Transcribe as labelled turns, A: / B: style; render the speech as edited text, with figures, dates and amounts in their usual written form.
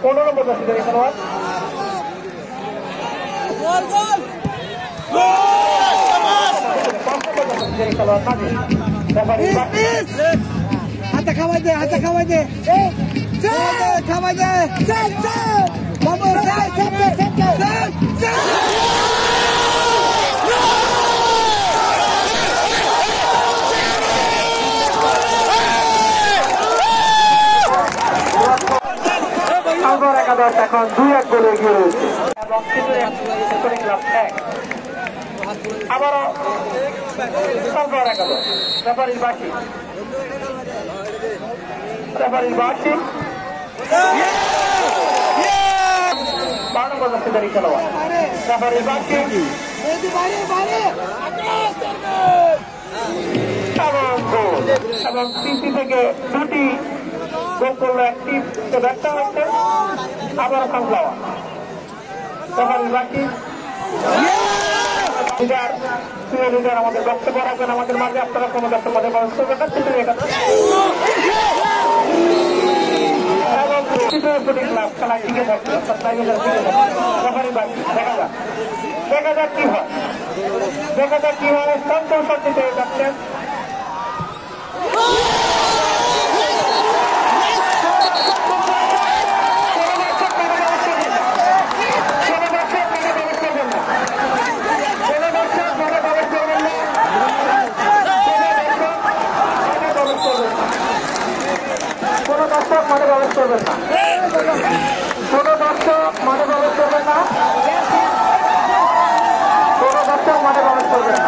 A: 15 নম্বর দর্শকের খেলোয়াড়
B: হাতে খাওয়াই দে খাওয়াই দে
A: একাদশ এখন 2-1 গোলে এগিয়ে রয়েছে এবং ক্লাব 1 আবারও সালগড় একাদশ রেফারির বাকি 12 নম্বর দর্শকের খেলোয়াড় রেফারির বাকি এবং সিসি থেকে 2টি গোল করলো, একটি ব্যর্থ হচ্ছে। আবারও সানফ্লাওয়ার রেফারির বাকি লিডার আমাদের বক্তব্য রাখবেন আমাদের মাঝে। আপনারা কোনো বক্তব্য প্রবেশ করবেন না, কিন্তু ক্লাব খেলা টিকে থাকছে। দেখা যাক কি হয়, কৌশল দিতে যাচ্ছেন। কোনো দর্শক মাঠে প্রবেশ করবেন না, কোনো দর্শক মাঠে প্রবেশ করবেন না, কোনো দর্শক মাঠে প্রবেশ করবেন না।